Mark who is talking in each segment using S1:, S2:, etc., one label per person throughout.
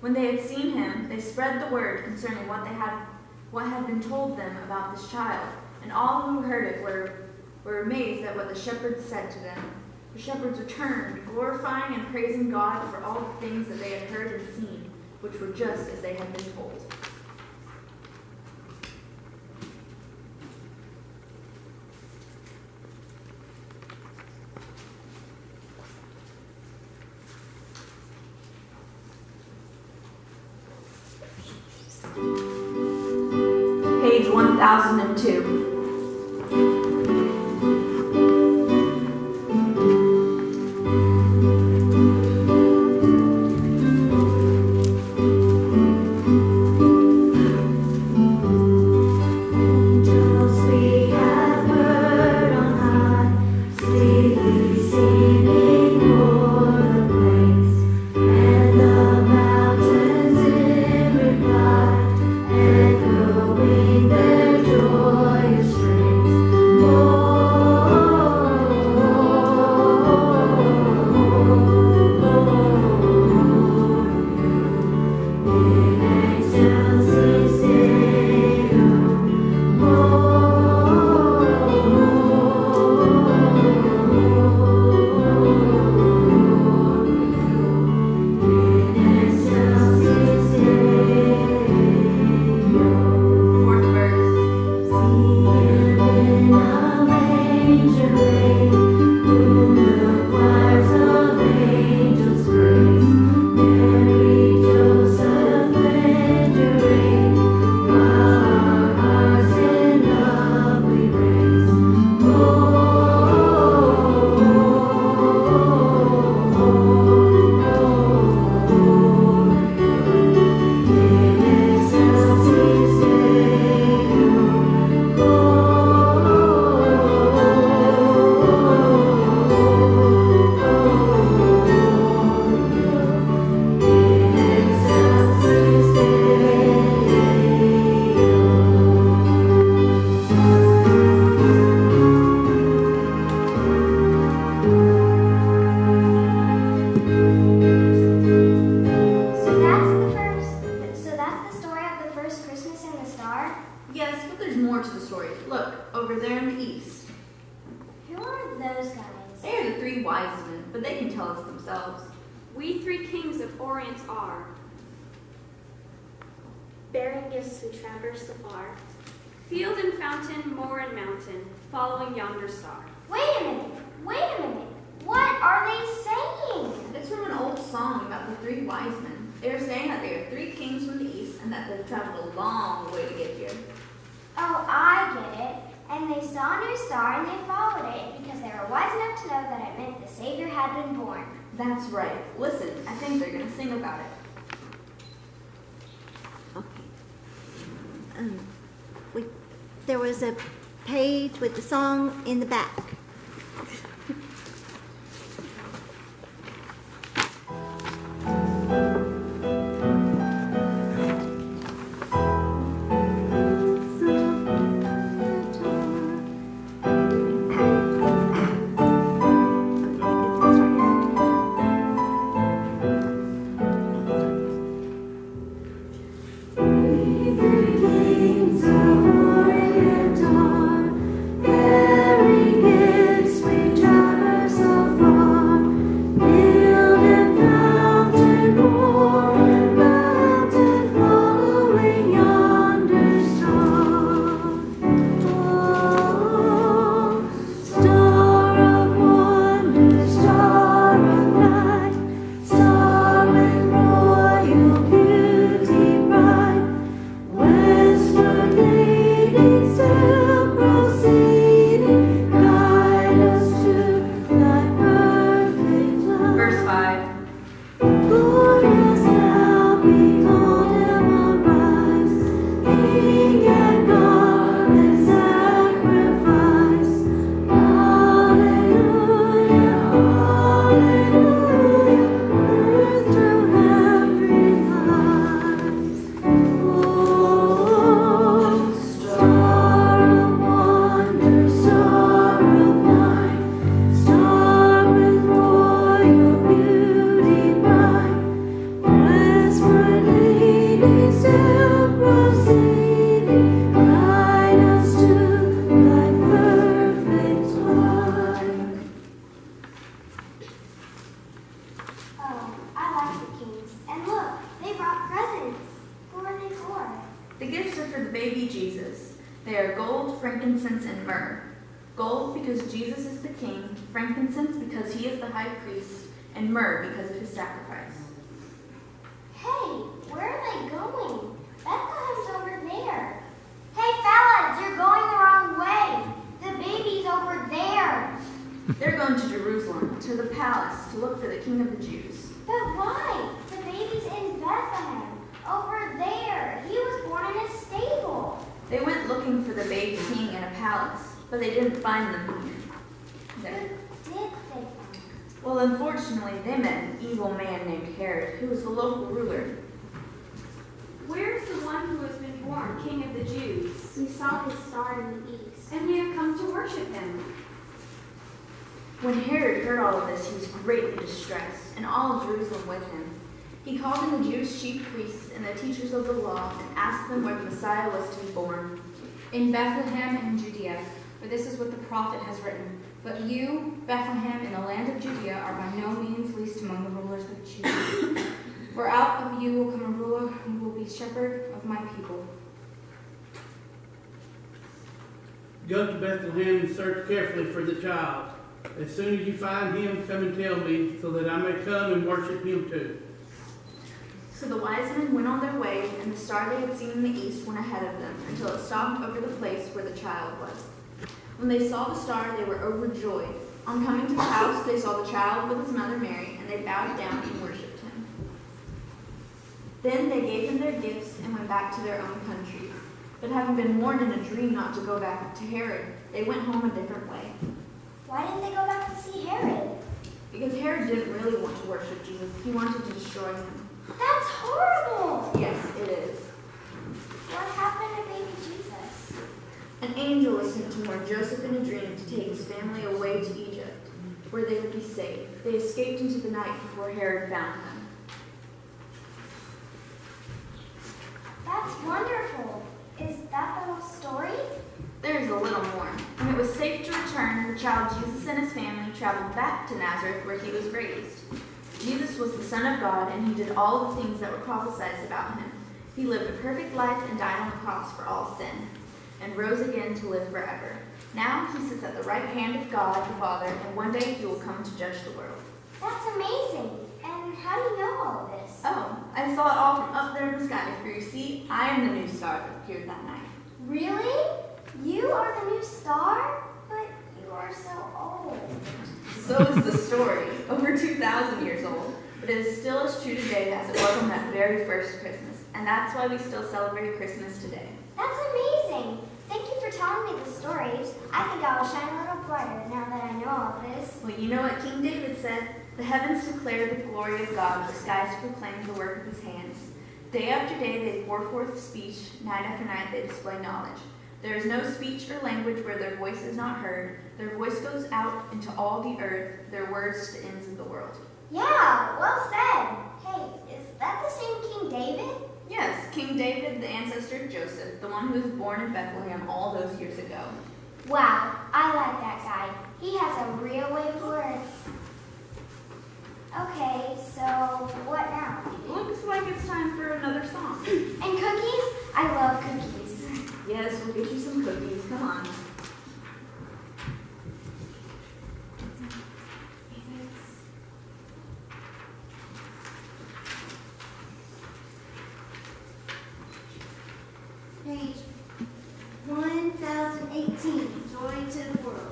S1: When they had seen him, they spread the word concerning what had been told them about this child, and all who heard it were amazed at what the shepherds said to them. The shepherds returned, glorifying and praising God for all the things that they had heard and seen, which were just as they had been told. Page 1002.
S2: Bearing gifts we traverse afar, field and fountain, moor and mountain, following yonder star.
S3: Wait a minute! What are they saying?
S1: It's from an old song about the three wise men. They are saying that they are three kings from the east and that they've traveled a long way to get here.
S3: Oh, I get it. And they saw a new star and they followed it because they were wise enough to know that it meant the Savior had been born.
S1: That's right. Listen, I think they're going to sing about it.
S4: There was a page with the song in the back.
S5: Very
S3: the kings. And look, they brought presents. Who are they for?
S1: The gifts are for the baby Jesus. They are gold, frankincense, and myrrh. Gold because Jesus is the king, frankincense because he is the high priest, and myrrh because of his sacrifice.
S3: Hey, where are they going? Bethlehem's over there. Hey, fellas, you're going the wrong way. The baby's over there.
S1: They're going to Jerusalem, to the palace, to look for the King of the Jews.
S3: But why? The baby's in Bethlehem, over there. He was born in a stable.
S1: They went looking for the baby king in a palace, but they didn't find them
S3: Who
S1: there.
S3: did they find?
S1: Well, unfortunately, they met an evil man named Herod, who was the local ruler.
S2: Where is the one who has been born King of the Jews?
S3: We saw his star in the east.
S2: And we have come to worship him.
S1: When Herod heard all of this, he was greatly distressed, and all of Jerusalem with him. He called in the Jewish chief priests and the teachers of the law and asked them where the Messiah was to be born.
S5: In Bethlehem in Judea, for this is what the prophet has written. But you, Bethlehem, in the land of Judea, are by no means least among the rulers of Judah. For out of you will come a ruler who will be shepherd of my people.
S6: Go to Bethlehem and search carefully for the child. As soon as you find him, come and tell me, so that I may come and worship him too.
S1: So the wise men went on their way, and the star they had seen in the east went ahead of them, until it stopped over the place where the child was. When they saw the star, they were overjoyed. On coming to the house, they saw the child with his mother Mary, and they bowed down and worshipped him. Then they gave him their gifts and went back to their own countries. But having been warned in a dream not to go back to Herod, they went home a different way.
S3: Why didn't they go back to see Herod?
S1: Because Herod didn't really want to worship Jesus. He wanted to destroy him.
S3: That's horrible.
S1: Yes, it is.
S3: What happened to baby Jesus?
S1: An angel was sent to warn Joseph in a dream to take his family away to Egypt, where they would be safe. They escaped into the night before Herod found them.
S3: That's wonderful. Is that the whole story?
S1: There's a little more. When it was safe to return, the child Jesus and his family traveled back to Nazareth, where he was raised. Jesus was the Son of God, and he did all the things that were prophesied about him. He lived a perfect life and died on the cross for all sin, and rose again to live forever. Now he sits at the right hand of God the Father, and one day he will come to judge the world.
S3: That's amazing. And how do you know all of this?
S1: Oh, I saw it all from up there in the sky, for you see, I am the new star that appeared that night.
S3: Really? You are the new star? But you are so old.
S1: So is the story, over 2,000 years old, but it is still as true today as it was on that very first Christmas, and that's why we still celebrate Christmas today.
S3: That's amazing. Thank you for telling me the stories. I think I will shine a little brighter now that I know all this.
S1: Well, you know what King David said? The heavens declare the glory of God, the skies proclaim the work of his hands. Day after day they pour forth speech, night after night they display knowledge. There is no speech or language where their voice is not heard. Their voice goes out into all the earth, their words to the ends of the world.
S3: Yeah, well said. Hey, is that the same King David?
S1: Yes, King David, the ancestor of Joseph, the one who was born in Bethlehem all those years ago.
S3: Wow, I like that guy. He has a real way of words. Okay, so what now?
S1: Looks like it's time for another song.
S3: And cookies? I love cookies.
S1: Yes, we'll get you some cookies. Come on.
S4: Page 1018, Joy to the World.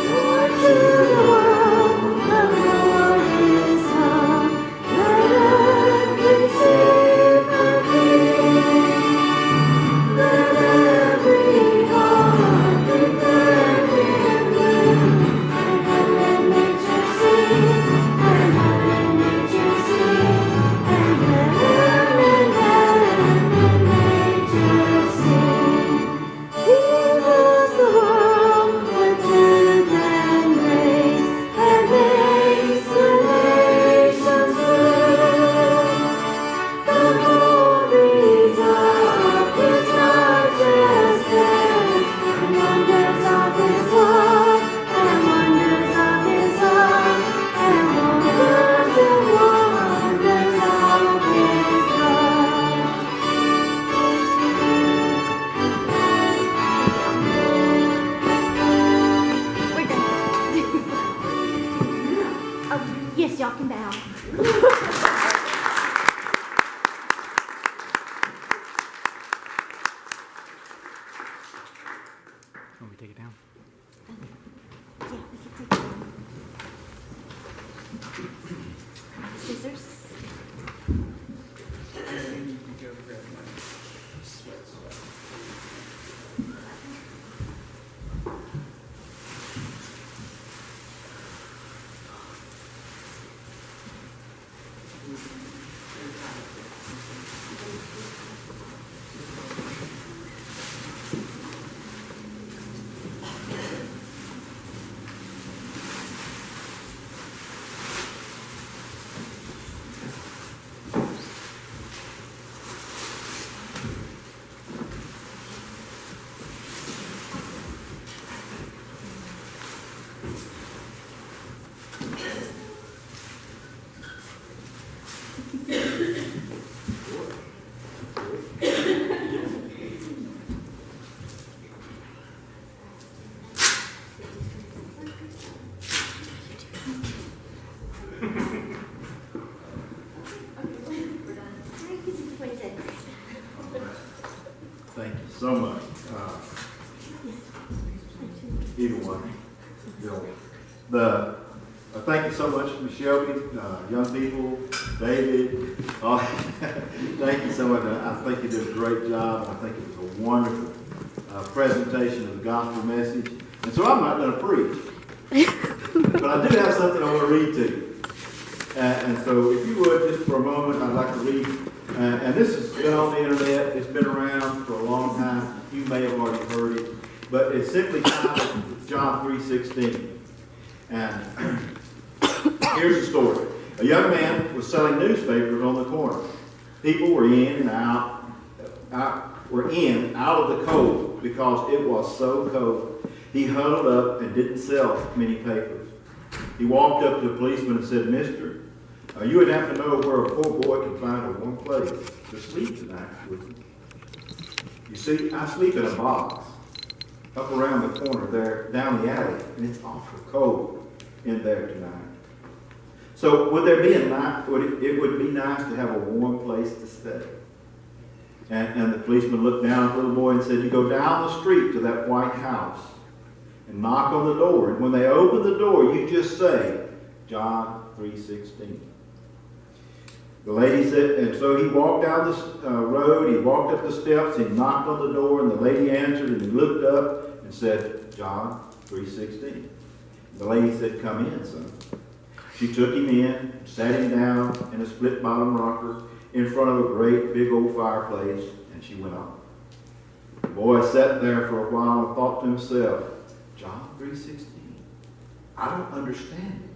S4: Joy to the world.
S7: so much. Either one. Thank you so much, Ms. Shelby, young people, David. Thank you so much. I think you did a great job. I think it was a wonderful presentation of the gospel message. And so I'm not going to preach, but I do have something I want to read to you. And so if you would, just for a moment, I'd like to read. And this has been on the internet. It's been around for a long time. You may have already heard it. But it's simply titled John 3:16. And here's the story. A young man was selling newspapers on the corner. People were in and out of the cold because it was so cold. He huddled up and didn't sell many papers. He walked up to a policeman and said, "Mister, you would have to know where a poor boy can find a warm place to sleep tonight, wouldn't you? You see, I sleep in a box up around the corner there, down the alley, and it's awful cold in there tonight. So would there be it would be nice to have a warm place to stay." And the policeman looked down at the little boy and said, "You go down the street to that white house and knock on the door. And when they open the door, you just say, John 3:16. The lady said, and so he walked down the road, he walked up the steps, he knocked on the door, and the lady answered, and he looked up and said, John 3:16. The lady said, "Come in, son." She took him in, sat him down in a split bottom rocker in front of a great big old fireplace, and she went on. The boy sat there for a while and thought to himself, John 3:16. I don't understand it,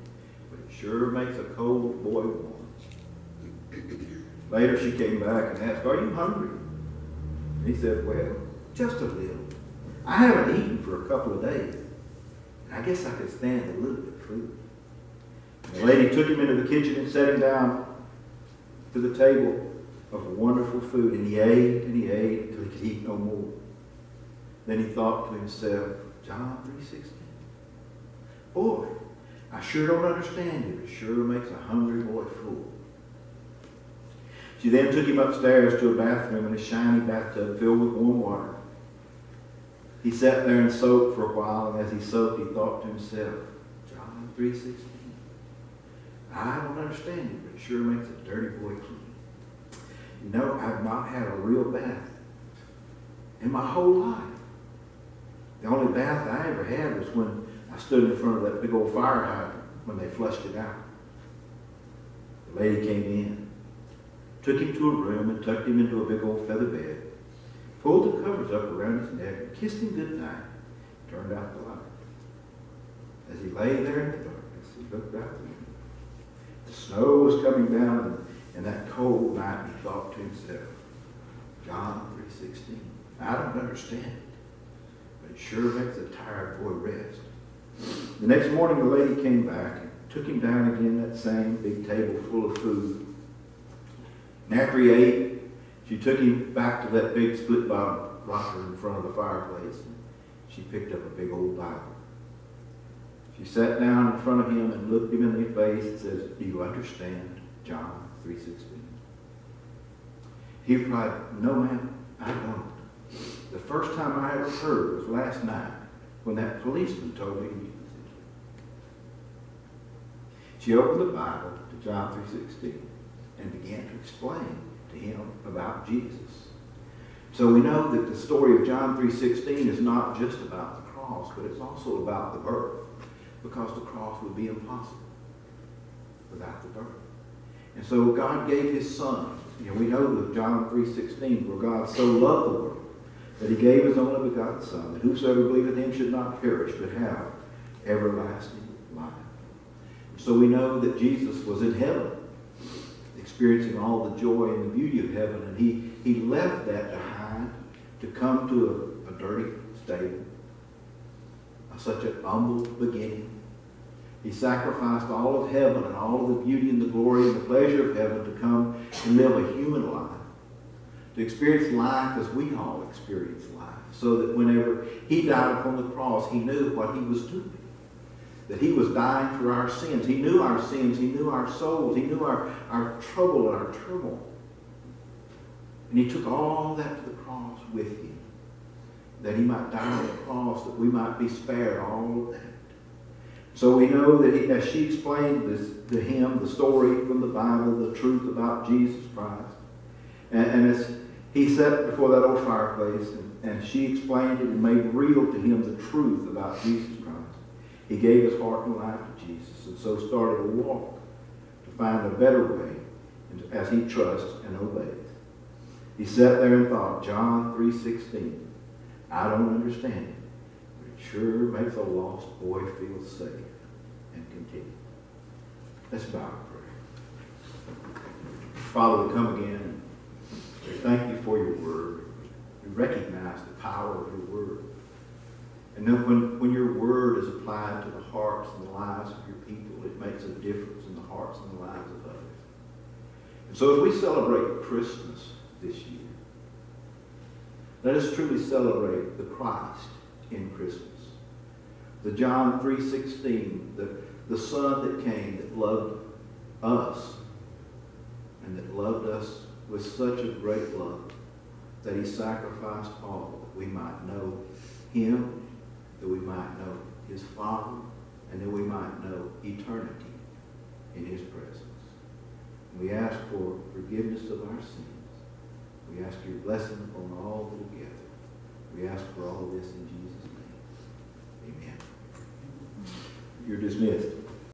S7: but it sure makes a cold boy warm. Later she came back and asked, "Are you hungry?" And he said, "Well, just a little. I haven't eaten for a couple of days. And I guess I could stand a little bit of food." And the lady took him into the kitchen and set him down to the table of wonderful food. And he ate until he could eat no more. Then he thought to himself, John 3:16. Boy, I sure don't understand it. It sure makes a hungry boy full. She then took him upstairs to a bathroom in a shiny bathtub filled with warm water. He sat there and soaked for a while, and as he soaked, he thought to himself, John 3:16. I don't understand it, but it sure makes a dirty boy clean. You know, I've not had a real bath in my whole life. The only bath I ever had was when I stood in front of that big old fire hydrant when they flushed it out. The lady came in, took him to a room and tucked him into a big old feather bed, pulled the covers up around his neck and kissed him goodnight, turned out the light. As he lay there in the darkness, he looked out the window. The snow was coming down, and that cold night he thought to himself, John 3:16. I don't understand it, but it sure makes a tired boy rest. The next morning the lady came back and took him down again that same big table full of food. And after he ate, she took him back to that big split bottom rocker in front of the fireplace, and she picked up a big old Bible. She sat down in front of him and looked him in the face and says, Do you understand John 3:16? He replied, No, ma'am, I don't. The first time I ever heard was last night when that policeman told me to use it. She opened the Bible to John 3:16 and began to explain to him about Jesus. So we know that the story of John 3:16 is not just about the cross, but it's also about the birth, because the cross would be impossible without the birth. And so God gave his son. You know, we know that John 3:16, where God so loved the world that he gave his only begotten Son, that whosoever believeth in him should not perish, but have everlasting life. So we know that Jesus was in heaven, experiencing all the joy and the beauty of heaven, and he left that behind to come to a dirty stable, such an humble beginning. He sacrificed all of heaven and all of the beauty and the glory and the pleasure of heaven to come and live a human life, to experience life as we all experience life, so that whenever he died upon the cross, he knew what he was doing. That he was dying for our sins. He knew our sins. He knew our souls. He knew our trouble and our turmoil. And he took all that to the cross with him. that he might die on the cross, that we might be spared all of that. So we know that as she explained this to him, the story from the Bible, the truth about Jesus Christ, and as he sat before that old fireplace and she explained it and made real to him the truth about Jesus Christ, he gave his heart and life to Jesus, and so started a walk to find a better way as he trusts and obeys. He sat there and thought, John 3:16, I don't understand it, but it sure makes a lost boy feel safe and content. Let's bow in prayer. Father, we come again and we thank you for your word. We recognize the power of your word. And then when your word is applied to the hearts and the lives of your people, it makes a difference in the hearts and the lives of others. And so as we celebrate Christmas this year, let us truly celebrate the Christ in Christmas. The John 3:16, the Son that came, that loved us, and that loved us with such a great love that he sacrificed all that we might know him, that we might know his Father, and that we might know eternity in his presence. We ask for forgiveness of our sins. We ask your blessing upon all together. We ask for all this in Jesus' name. Amen. You're dismissed.